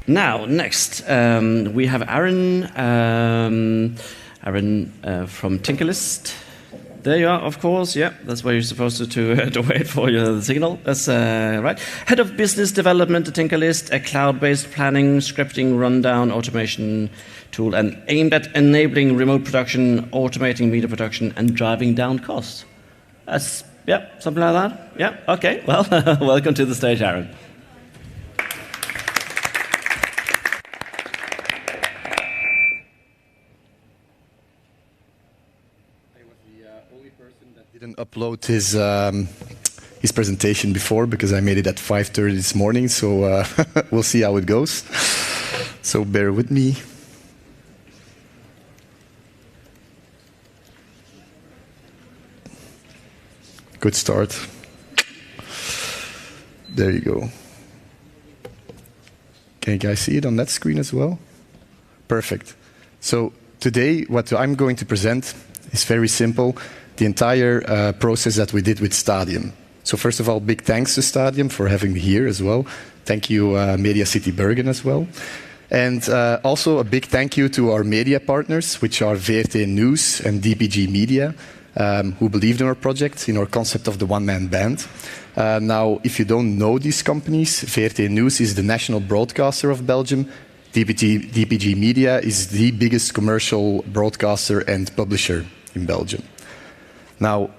Now, next, we have Aaron, from TinkerList. There you are, of course. Yeah, that's where you're supposed to wait for the signal. That's right. Head of Business Development at TinkerList, a cloud-based planning, scripting, rundown, automation tool, and aimed at enabling remote production, automating media production, and driving down costs. Yeah, something like that. Yeah. Okay. Well, welcome to the stage, Aaron. Didn't upload his presentation before because I made it at 5:30 this morning, so we'll see how it goes. So bear with me. Good start. There you go. Can you guys see it on that screen as well? Perfect. So today, what I'm going to present is very simple. The entire process that we did with Stadium. So first of all, big thanks to Stadium for having me here as well. Thank you, Media City Bergen as well. And also a big thank you to our media partners, which are VRT News and DPG Media, who believed in our project, in our concept of the one-man band. Now, if you don't know these companies, VRT News is the national broadcaster of Belgium. DPG Media is the biggest commercial broadcaster and publisher in Belgium. Now,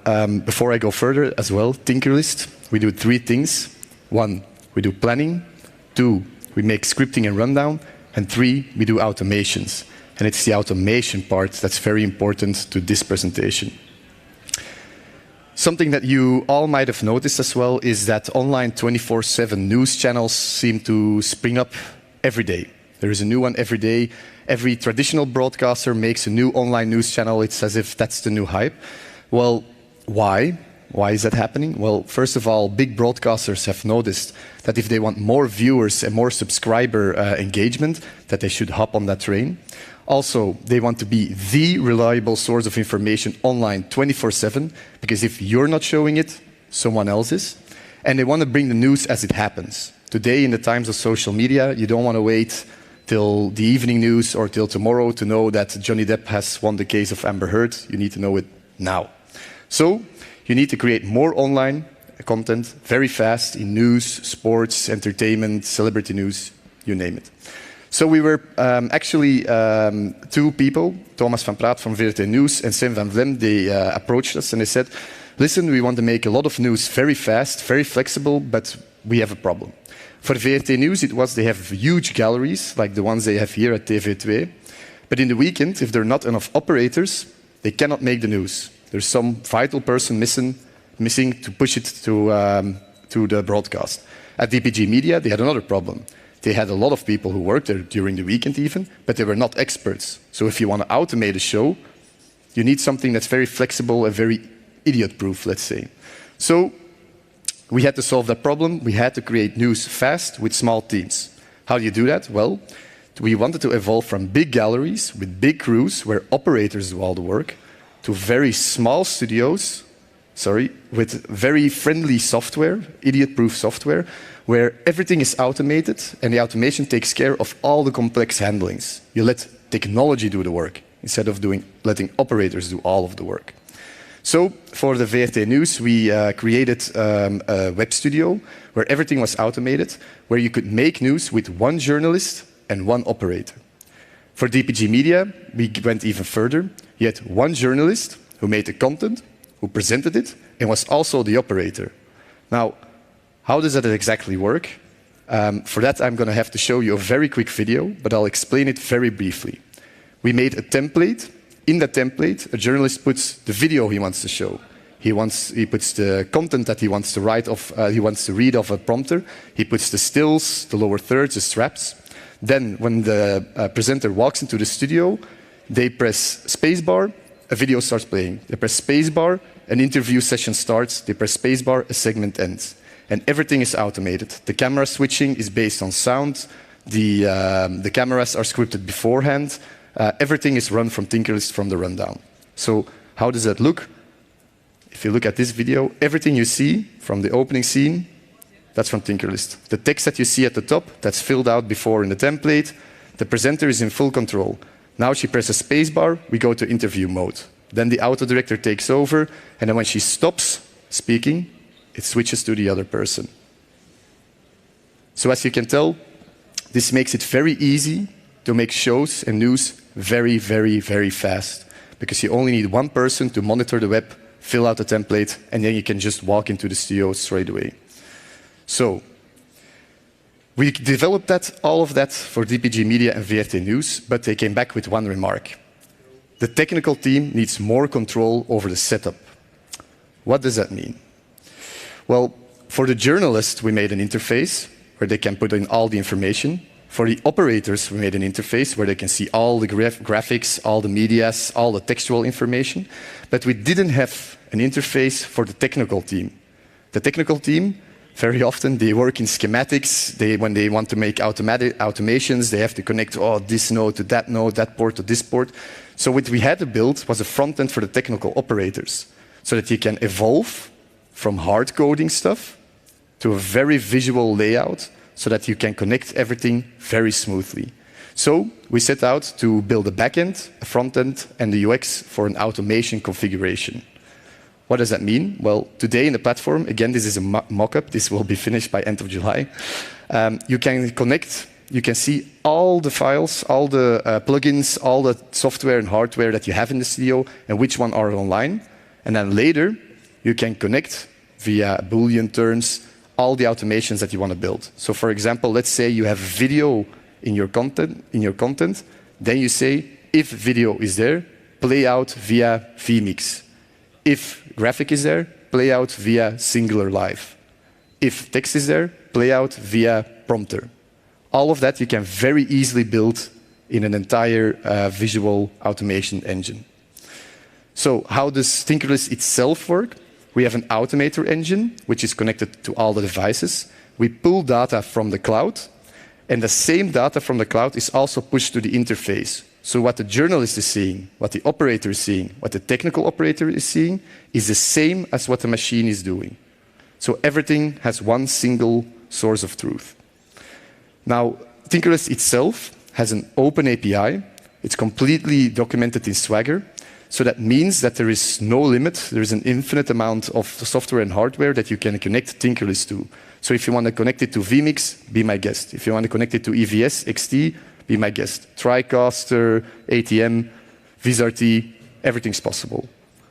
before I go further as well, TinkerList, we do 3 things. 1, we do planning. 2, we make scripting and rundown. And 3, we do automations. And it's the automation part that's very important to this presentation. Something that you all might have noticed as well is that online 24/7 news channels seem to spring up every day. There is a new one every day. Every traditional broadcaster makes a new online news channel. It's as if that's the new hype. Well, why? Why is that happening? Well, first of all, big broadcasters have noticed that if they want more viewers and more subscriber engagement, that they should hop on that train. Also, they want to be the reliable source of information online 24/7, because if you're not showing it, someone else is. And they want to bring the news as it happens. Today, in the times of social media, you don't want to wait till the evening news or till tomorrow to know that Johnny Depp has won the case of Amber Heard. You need to know it now. So you need to create more online content very fast in news, sports, entertainment, celebrity news, you name it. So we were actually 2 people, Thomas van Praat from VRT News and Sam van Vlem, they approached us and they said, listen, we want to make a lot of news very fast, very flexible, but we have a problem. For VRT News, it was they have huge galleries, like the ones they have here at TV2. But in the weekend, if there are not enough operators, they cannot make the news. There's some vital person missing to push it to the broadcast. At DPG Media, they had another problem. They had a lot of people who worked there during the weekend even, but they were not experts. So if you want to automate a show, you need something that's very flexible and very idiot-proof, let's say. So we had to solve that problem. We had to create news fast with small teams. How do you do that? Well, we wanted to evolve from big galleries with big crews where operators do all the work to very small studios, with very friendly software, idiot-proof software, where everything is automated and the automation takes care of all the complex handlings. You let technology do the work instead of letting operators do all of the work. So for the VRT News, we created a web studio where everything was automated, where you could make news with 1 journalist and 1 operator. For DPG Media, we went even further. You had 1 journalist who made the content, who presented it, and was also the operator. Now, how does that exactly work? For that, I'm going to have to show you a very quick video, but I'll explain it very briefly. We made a template. In that template, a journalist puts the video he wants to show. He puts the content that he wants to read off a prompter. He puts the stills, the lower thirds, the straps. Then, when the presenter walks into the studio, they press spacebar, a video starts playing. They press spacebar, an interview session starts. They press spacebar, a segment ends. And everything is automated. The camera switching is based on sound. The cameras are scripted beforehand. Everything is run from TinkerList from the rundown. So how does that look? If you look at this video, everything you see from the opening scene That's from TinkerList. The text that you see at the top, that's filled out before in the template. The presenter is in full control. Now she presses spacebar, we go to interview mode. Then the auto director takes over, and then when she stops speaking, it switches to the other person. So as you can tell, this makes it very easy to make shows and news very, very, very fast, because you only need one person to monitor the web, fill out the template, and then you can just walk into the studio straight away. So we developed all of that for DPG Media and VRT News, but they came back with one remark. The technical team needs more control over the setup. What does that mean? Well, for the journalists, we made an interface where they can put in all the information. For the operators, we made an interface where they can see all the graphics, all the medias, all the textual information. But we didn't have an interface for the technical team. The technical team, very often, they work in schematics. When they want to make automations, they have to connect this node to that port to this port. So what we had to build was a front end for the technical operators, so that you can evolve from hard coding stuff to a very visual layout, so that you can connect everything very smoothly. So we set out to build a backend, a front end, and the UX for an automation configuration. What does that mean? Well, today in the platform, again, this is a mock-up. This will be finished by end of July. You can connect, you can see all the files, all the plugins, all the software and hardware that you have in the studio, and which one are online. And then later, you can connect via Boolean terms all the automations that you want to build. So for example, let's say you have video in your content, then you say, if video is there, play out via vmix. If graphic is there, play out via singular live. If text is there, play out via prompter. All of that you can very easily build in an entire visual automation engine. So how does TinkerList itself work? We have an automator engine, which is connected to all the devices. We pull data from the cloud, and the same data from the cloud is also pushed to the interface. So what the journalist is seeing, what the operator is seeing, what the technical operator is seeing, is the same as what the machine is doing. So everything has one single source of truth. Now, TinkerList itself has an open API. It's completely documented in Swagger. So that means that there is no limit. There is an infinite amount of software and hardware that you can connect TinkerList to. So if you want to connect it to vMix, be my guest. If you want to connect it to EVS, XT, be my guest. TriCaster, ATM, VizRT, everything's possible.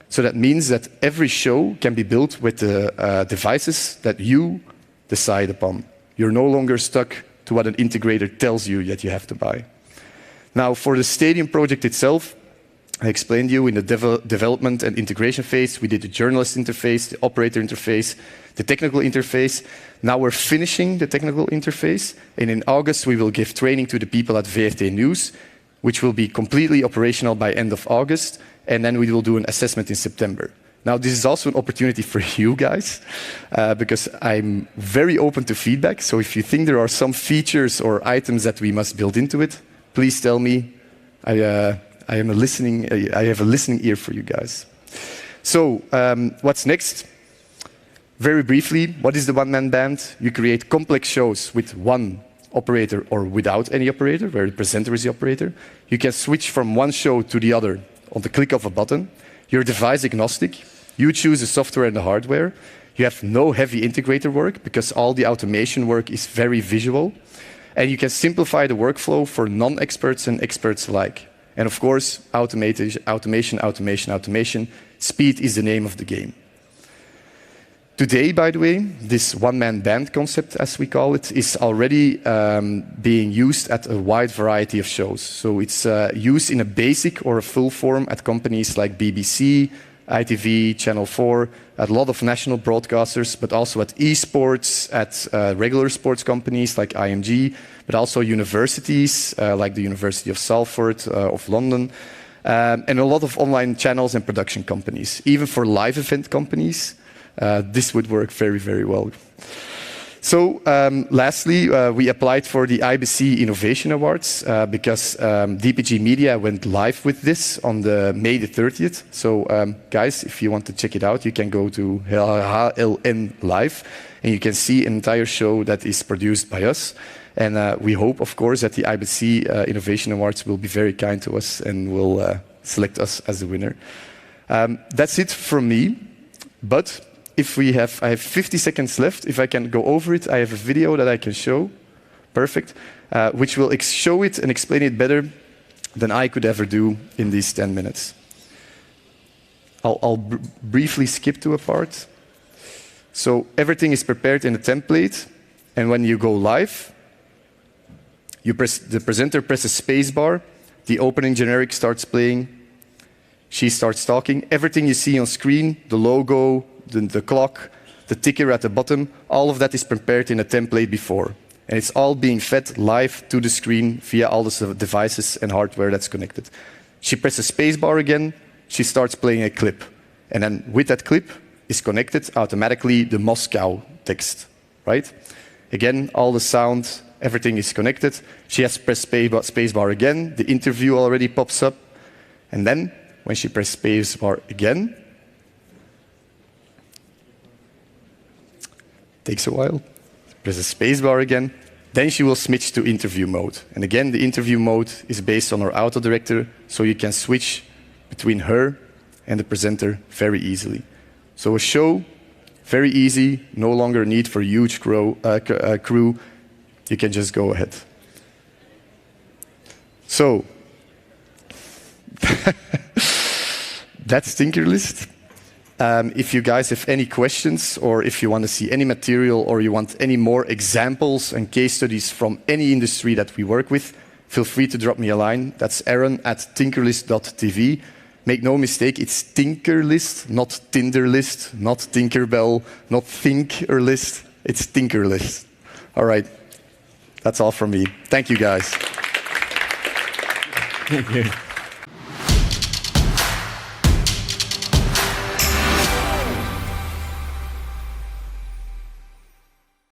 So that means that every show can be built with the devices that you decide upon. You're no longer stuck to what an integrator tells you that you have to buy. Now, for the stadium project itself, I explained to you in the development and integration phase, we did the journalist interface, the operator interface, the technical interface. Now we're finishing the technical interface, and in August we will give training to the people at VRT News, which will be completely operational by end of August, and then we will do an assessment in September. Now this is also an opportunity for you guys, because I'm very open to feedback, so if you think there are some features or items that we must build into it, please tell me. I have a listening ear for you guys. So, what's next? Very briefly, what is the one-man band? You create complex shows with one operator or without any operator, where the presenter is the operator. You can switch from one show to the other on the click of a button. You're device agnostic. You choose the software and the hardware. You have no heavy integrator work because all the automation work is very visual. And you can simplify the workflow for non-experts and experts alike. And of course, automation. Speed is the name of the game. Today, by the way, this one-man band concept, as we call it, is already being used at a wide variety of shows. So it's used in a basic or a full form at companies like BBC, ITV, Channel 4, at a lot of national broadcasters, but also at esports, at regular sports companies like IMG, but also universities like the University of Salford, of London, and a lot of online channels and production companies. Even for live event companies, this would work very, very well. So lastly, we applied for the Ibc Innovation Awards because DPG Media went live with this on May the 30th. So guys, if you want to check it out, you can go to HLN Live and you can see an entire show that is produced by us. And we hope, of course, that the Ibc Innovation Awards will be very kind to us and will select us as the winner. That's it from me, but I have 50 seconds left. If I can go over it, I have a video that I can show. Perfect. Which will show it and explain it better than I could ever do in these 10 minutes. I'll briefly skip to a part. So everything is prepared in a template, and when you go live, the presenter presses spacebar, the opening generic starts playing, she starts talking. Everything you see on screen, the logo, the clock, the ticker at the bottom, all of that is prepared in a template before. And it's all being fed live to the screen via all the devices and hardware that's connected. She presses spacebar again, she starts playing a clip. And then with that clip is connected automatically the Moscow text, right? Again, all the sound, everything is connected. She has pressed spacebar again, the interview already pops up. And then when she presses spacebar again, takes a while, press the spacebar again, then she will switch to interview mode. And again, the interview mode is based on her auto director, so you can switch between her and the presenter very easily. So a show, very easy, no longer a need for a huge crew, you can just go ahead. So, that's TinkerList. If you guys have any questions, or if you want to see any material, or you want any more examples and case studies from any industry that we work with, feel free to drop me a line. That's aaron@tinkerlist.tv. Make no mistake, it's TinkerList, not Tinderlist, not Tinkerbell, not Thinkerlist. It's TinkerList. All right, that's all from me. Thank you, guys. Thank you.